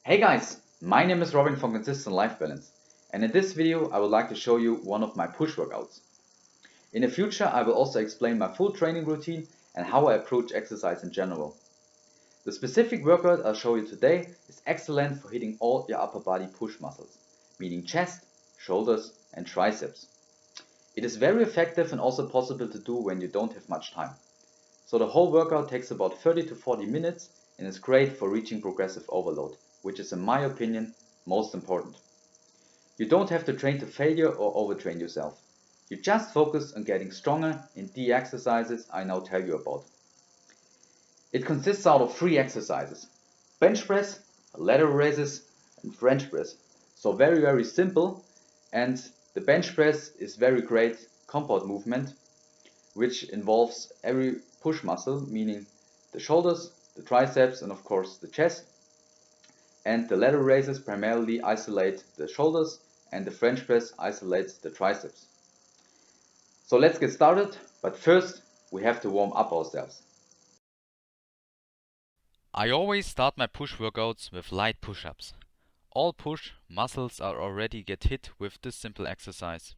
Hey guys, my name is Robin from Consistent Life Balance, and in this video I would like to show you one of my push workouts. In the future I will also explain my full training routine and how I approach exercise in general. The specific workout I'll show you today is excellent for hitting all your upper body push muscles, meaning chest, shoulders and triceps. It is very effective and also possible to do when you don't have much time. So the whole workout takes about 30 to 40 minutes and is great for reaching progressive overload, which is in my opinion most important. You don't have to train to failure or overtrain yourself. You just focus on getting stronger in the exercises I now tell you about. It consists out of 3 exercises: bench press, lateral raises and French press. So very simple, and the bench press is very great compound movement which involves every push muscle, meaning the shoulders, the triceps and of course the chest. And the lateral raises primarily isolate the shoulders and the French press isolates the triceps. So let's get started, but first we have to warm up ourselves. I always start my push workouts with light push-ups. All push muscles are already get hit with this simple exercise.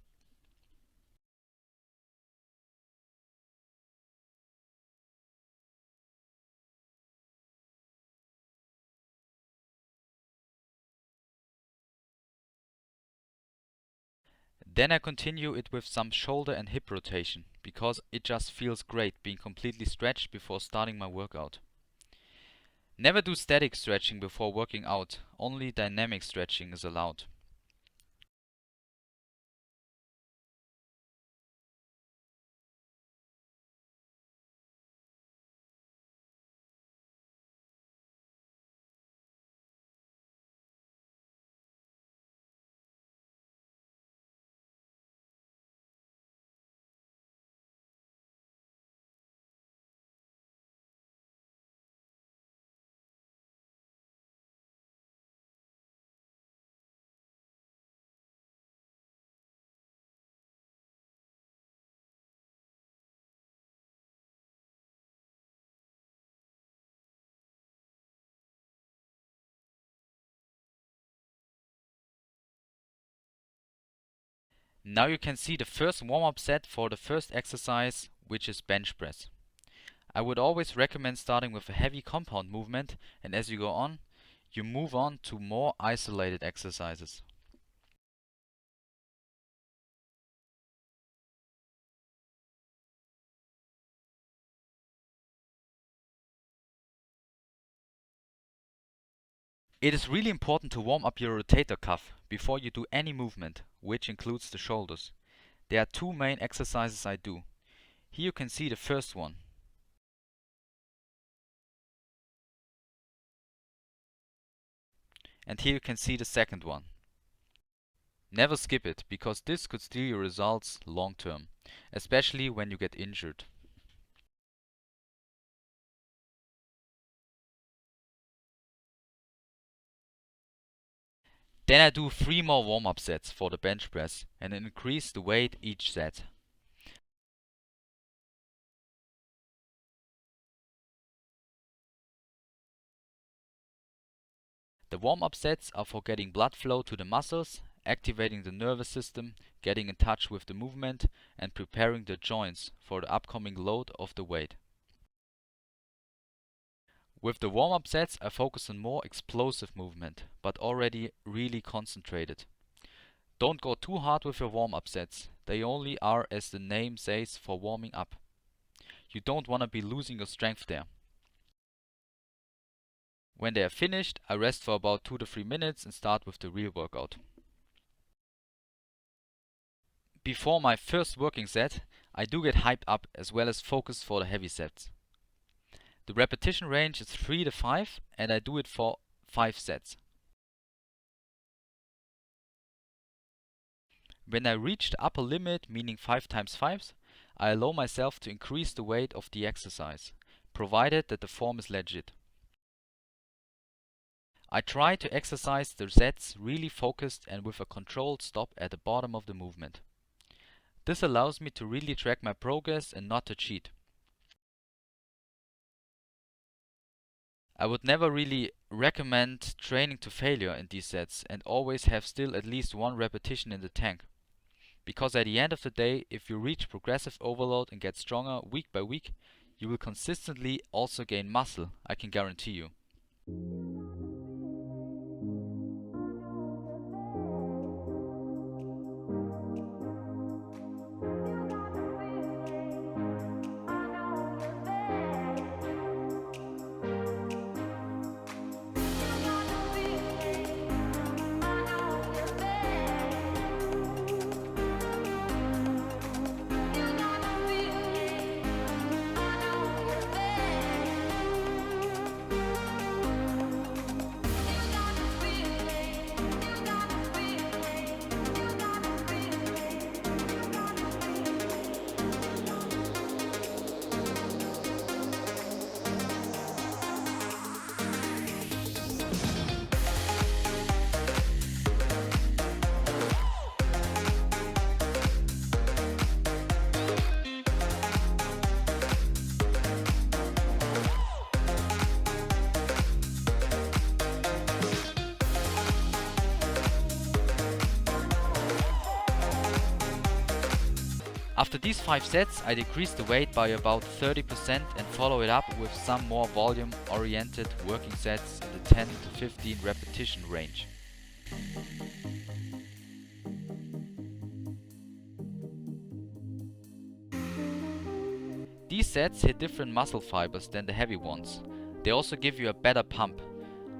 Then I continue it with some shoulder and hip rotation, because it just feels great being completely stretched before starting my workout. Never do static stretching before working out, only dynamic stretching is allowed. Now you can see the first warm-up set for the first exercise, which is bench press. I would always recommend starting with a heavy compound movement, and as you go on, you move on to more isolated exercises. It is really important to warm up your rotator cuff before you do any movement, which includes the shoulders. There are 2 main exercises I do. Here you can see the first one. And here you can see the second one. Never skip it, because this could steal your results long term, especially when you get injured. Then I do 3 more warm-up sets for the bench press and increase the weight each set. The warm-up sets are for getting blood flow to the muscles, activating the nervous system, getting in touch with the movement, and preparing the joints for the upcoming load of the weight. With the warm-up sets I focus on more explosive movement, but already really concentrated. Don't go too hard with your warm-up sets, they only are, as the name says, for warming up. You don't want to be losing your strength there. When they are finished, I rest for about 2 to 3 minutes and start with the real workout. Before my first working set, I do get hyped up as well as focused for the heavy sets. The repetition range is 3 to 5 and I do it for 5 sets. When I reach the upper limit, meaning 5 times 5s, I allow myself to increase the weight of the exercise, provided that the form is legit. I try to exercise the sets really focused and with a controlled stop at the bottom of the movement. This allows me to really track my progress and not to cheat. I would never really recommend training to failure in these sets and always have still at least one repetition in the tank. Because at the end of the day, if you reach progressive overload and get stronger week by week, you will consistently also gain muscle, I can guarantee you. After these 5 sets, I decrease the weight by about 30% and follow it up with some more volume-oriented working sets in the 10 to 15 repetition range. These sets hit different muscle fibers than the heavy ones. They also give you a better pump.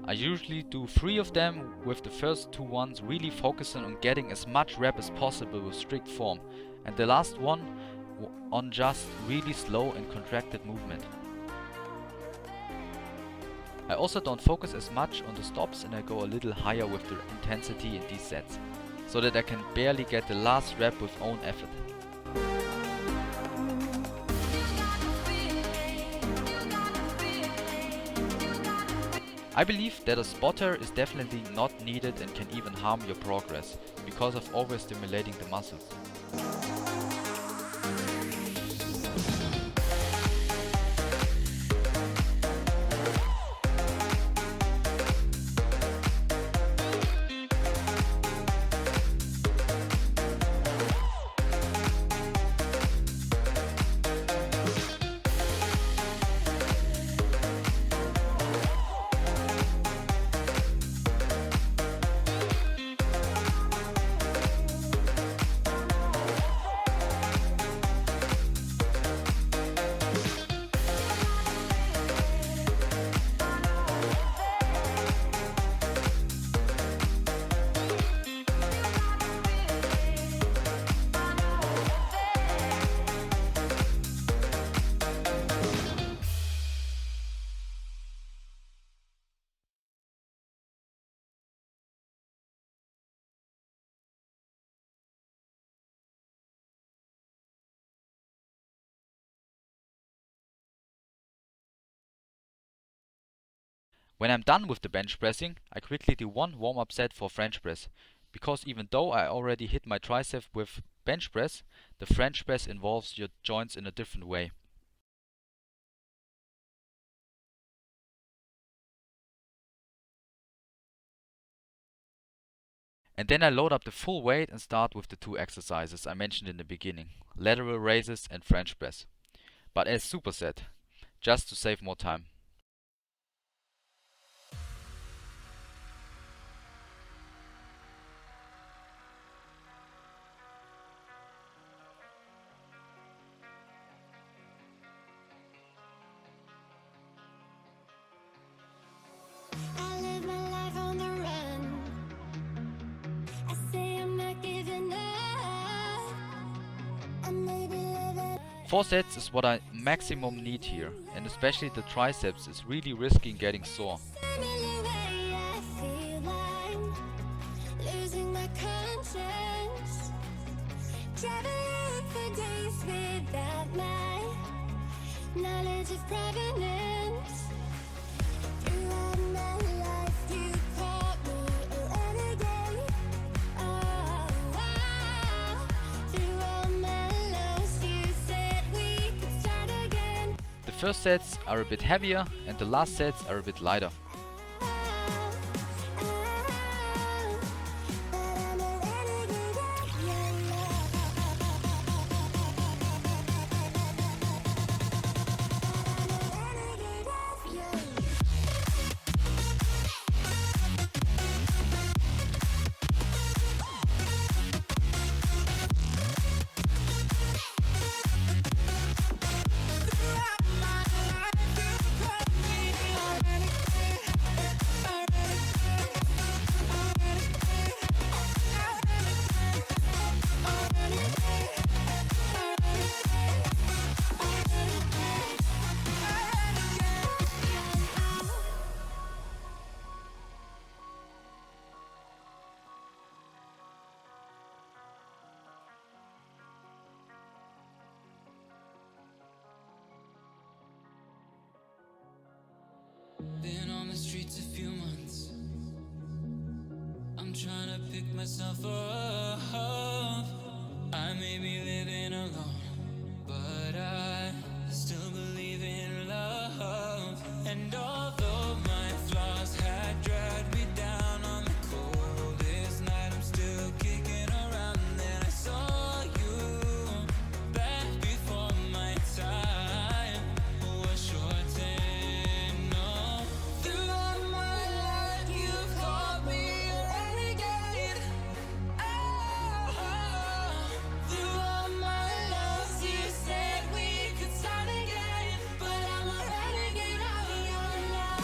I usually do 3 of them, with the first 2 ones really focusing on getting as much rep as possible with strict form, and the last one on just really slow and contracted movement. I also don't focus as much on the stops, and I go a little higher with the intensity in these sets, so that I can barely get the last rep with own effort. I believe that a spotter is definitely not needed and can even harm your progress, because of overstimulating the muscles. When I'm done with the bench pressing, I quickly do one warm-up set for French press, because even though I already hit my tricep with bench press, the French press involves your joints in a different way. And then I load up the full weight and start with the 2 exercises I mentioned in the beginning, lateral raises and French press, but as superset, just to save more time. I live my life on the run. I say I'm not giving up. I may be living. 4 sets is what I maximum need here, and especially the triceps is really risky in getting sore. Another way I feel I'm losing my conscience. Traveling for days without my knowledge of provenance. Throughout my life, you caught me a renegade. Oh, wow. Through all my lows, you said we could start again. The first sets are a bit heavier and the last sets are a bit lighter. Oh, streets a few months. I'm trying to pick myself up. I may be living alone, but I still believe in love. And although my flaws had dragged me down on the coldest night, I'm still kicking around. Then I saw you back before my time was shortened. No, throughout my life you've called me a renegade. Throughout my loves you said we could start again, but I'm a renegade of your love.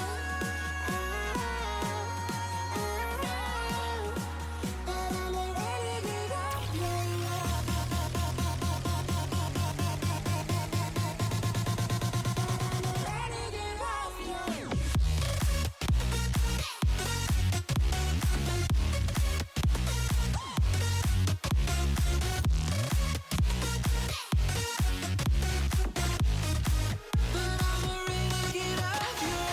But I'm a renegade of your love. Renegade of your love. But I'm a renegade of your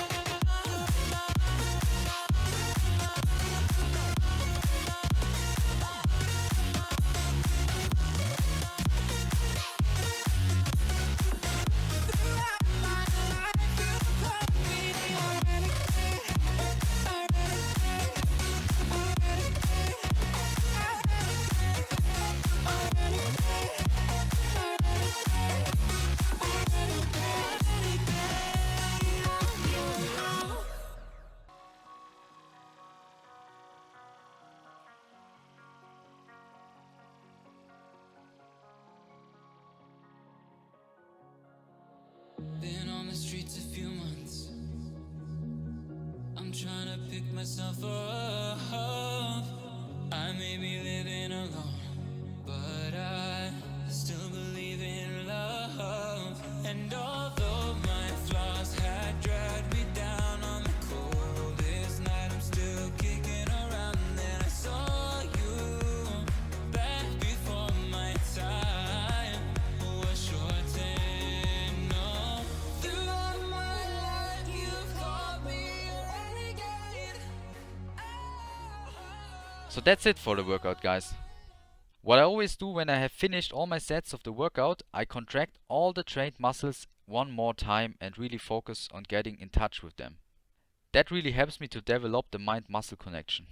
throughout my life you called me a renegade, a renegade, a renegade, a renegade, Been on the streets a few months. I'm trying to pick myself up. I may be living alone, but I still believe in love. And although my flaws had dragged me down on the coldest night, I'm still kicking around. Then I saw you back before my time was shortened. No, throughout my life you've called me a renegade. So that's it for the workout, guys. What I always do when I have finished all my sets of the workout, I contract all the trained muscles one more time and really focus on getting in touch with them. That really helps me to develop the mind-muscle connection.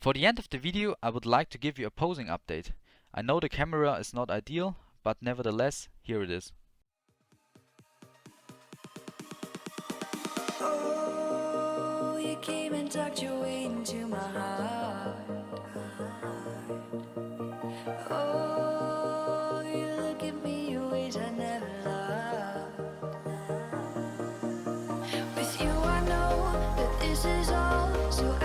For the end of the video, I would like to give you a posing update. I know the camera is not ideal, but nevertheless, here it is. Oh, you came and tucked your way into my heart. Oh, you look at me in ways I never loved. With you I know that this is all, so